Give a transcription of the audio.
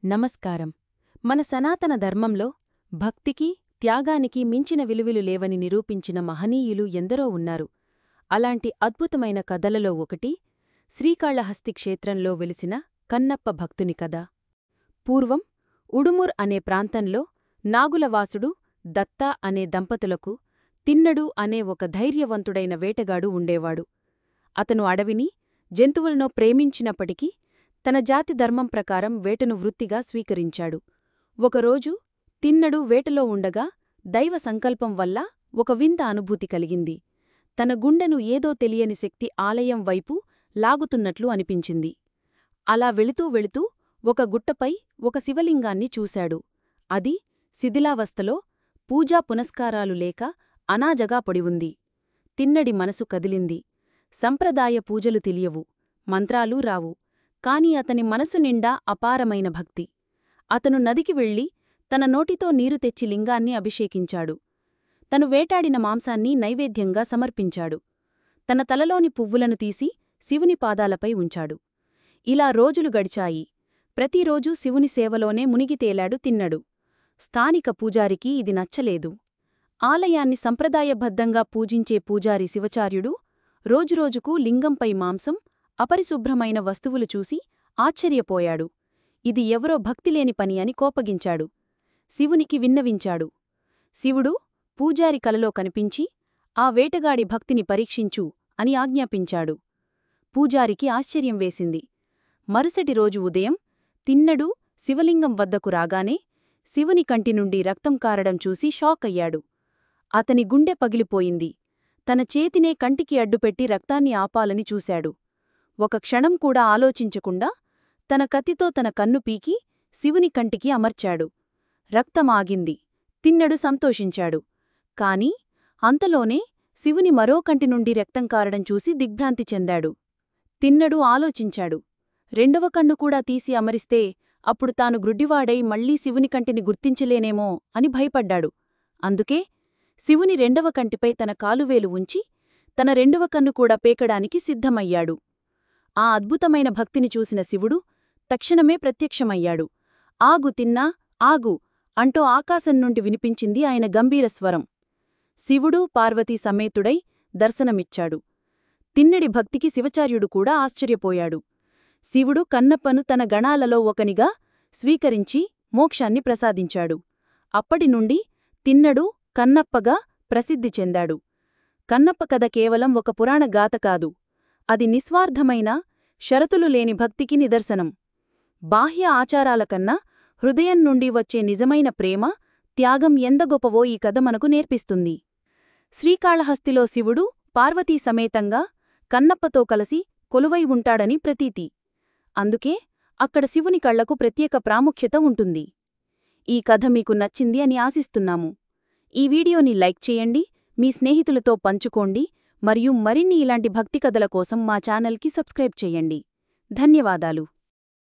నమస్కారం. మన సనాతన ధర్మంలో భక్తికి, త్యాగానికి మించిన విలువలు లేవని నిరూపించిన మహనీయులు ఎందరో ఉన్నారు. అలాంటి అద్భుతమైన కథలలో ఒకటి శ్రీకాళహస్తి క్షేత్రంలో వెలిసిన కన్నప్ప భక్తుని కథ. పూర్వం ఉడుముర్ అనే ప్రాంతంలో నాగులవాసుడు, దత్తా అనే దంపతులకు తిన్నడు అనే ఒక ధైర్యవంతుడైన వేటగాడు ఉండేవాడు. అతను అడవిని, జంతువులను ప్రేమించినప్పటికీ తన జాతి ధర్మం ప్రకారం వేటను వృత్తిగా స్వీకరించాడు. ఒకరోజు తిన్నడు వేటలో ఉండగా దైవ సంకల్పం వల్ల ఒక వింత అనుభూతి కలిగింది. తన గుండెను ఏదో తెలియని శక్తి ఆలయం వైపు లాగుతున్నట్లు అనిపించింది. అలా వెళుతూ వెళుతూ ఒక గుట్టపై ఒక శివలింగాన్ని చూశాడు. అది శిథిలావస్థలో, పూజా పునస్కారాలు లేక అనాజగా పడివుంది. తిన్నడి మనసు కదిలింది. సంప్రదాయ పూజలు తెలియవు, మంత్రాలూ రావు. కాని అతని మనసు నిండా అపారమైన భక్తి. అతను నదికి వెళ్ళి తన నోటితో నీరు తెచ్చి లింగాన్ని అభిషేకించాడు. తను వేటాడిన మాంసాన్ని నైవేద్యంగా సమర్పించాడు. తన తలలోని పువ్వులను తీసి శివుని పాదాలపై ఉంచాడు. ఇలా రోజులు గడిచాయి. ప్రతిరోజూ శివుని సేవలోనే మునిగితేలాడు తిన్నడు. స్థానిక పూజారికి ఇది నచ్చలేదు. ఆలయాన్ని సంప్రదాయబద్ధంగా పూజించే పూజారి శివచార్యుడు రోజురోజుకూ లింగంపై మాంసం, అపరిశుభ్రమైన వస్తువులు చూసి ఆశ్చర్యపోయాడు. ఇది ఎవరో భక్తిలేని పని అని కోపగించాడు. శివునికి విన్నవించాడు. శివుడు పూజారి కలలో కనిపించి ఆ వేటగాడి భక్తిని పరీక్షించు అని ఆజ్ఞాపించాడు. పూజారికి ఆశ్చర్యం వేసింది. మరుసటి రోజు ఉదయం తిన్నడు శివలింగం వద్దకు రాగానే శివుని కంటినుండి రక్తం కారడం చూసి షాకయ్యాడు. అతని గుండె పగిలిపోయింది. తన చేతినే కంటికి అడ్డుపెట్టి రక్తాన్ని ఆపాలని చూశాడు. ఒక క్షణం కూడా ఆలోచించకుండా తన కత్తితో తన కన్ను పీకి శివుని కంటికి అమర్చాడు. రక్తమాగింది. తిన్నడు సంతోషించాడు. కాని అంతలోనే శివుని మరో కంటినుండి రక్తం కారడం చూసి దిగ్భ్రాంతి చెందాడు. తిన్నడు ఆలోచించాడు. రెండవ కన్ను కూడా తీసి అమరిస్తే అప్పుడు తాను గ్రుడ్డివాడై మళ్లీ శివుని కంటిని గుర్తించలేనేమో అని భయపడ్డాడు. అందుకే శివుని రెండవ కంటిపై తన కాలువేలు ఉంచి తన రెండవ కన్ను కూడా పేకడానికి సిద్ధమయ్యాడు. ఆ అద్భుతమైన భక్తిని చూసిన శివుడు తక్షణమే ప్రత్యక్షమయ్యాడు. ఆగు తిన్నా, ఆగు అంటూ ఆకాశం నుండి వినిపించింది ఆయన గంభీర స్వరం. శివుడు పార్వతీ సమేతుడై దర్శనమిచ్చాడు. తిన్నడి భక్తికి శివచార్యుడు కూడా ఆశ్చర్యపోయాడు. శివుడు కన్నప్పను తన గణాలలో ఒకనిగా స్వీకరించి మోక్షాన్ని ప్రసాదించాడు. అప్పటినుండి తిన్నడు కన్నప్పగా ప్రసిద్ధి చెందాడు. కన్నప్ప కథ కేవలం ఒక పురాణ గాథ కాదు. అది నిస్వార్థమైన, షరతులు లేని భక్తికి నిదర్శనం. బాహ్య ఆచారాలకన్నా హృదయం నుండి వచ్చే నిజమైన ప్రేమ, త్యాగం ఎంత గొప్పవో ఈ కథ మనకు నేర్పిస్తుంది. శ్రీకాళహస్తిలో శివుడు పార్వతీ సమేతంగా కన్నప్పతో కలిసి కొలువై ఉంటాడని ప్రతీతి. అందుకే అక్కడ శివుని కళ్లకు ప్రత్యేక ప్రాముఖ్యత ఉంటుంది. ఈ కథ మీకు నచ్చింది అని ఆశిస్తున్నాము. ఈ వీడియోని లైక్ చేయండి, మీ స్నేహితులతో పంచుకోండి మరియు మరిన్ని ఇలాంటి భక్తి కథల కోసం మా ఛానల్కి సబ్స్క్రైబ్ చేయండి. ధన్యవాదాలు.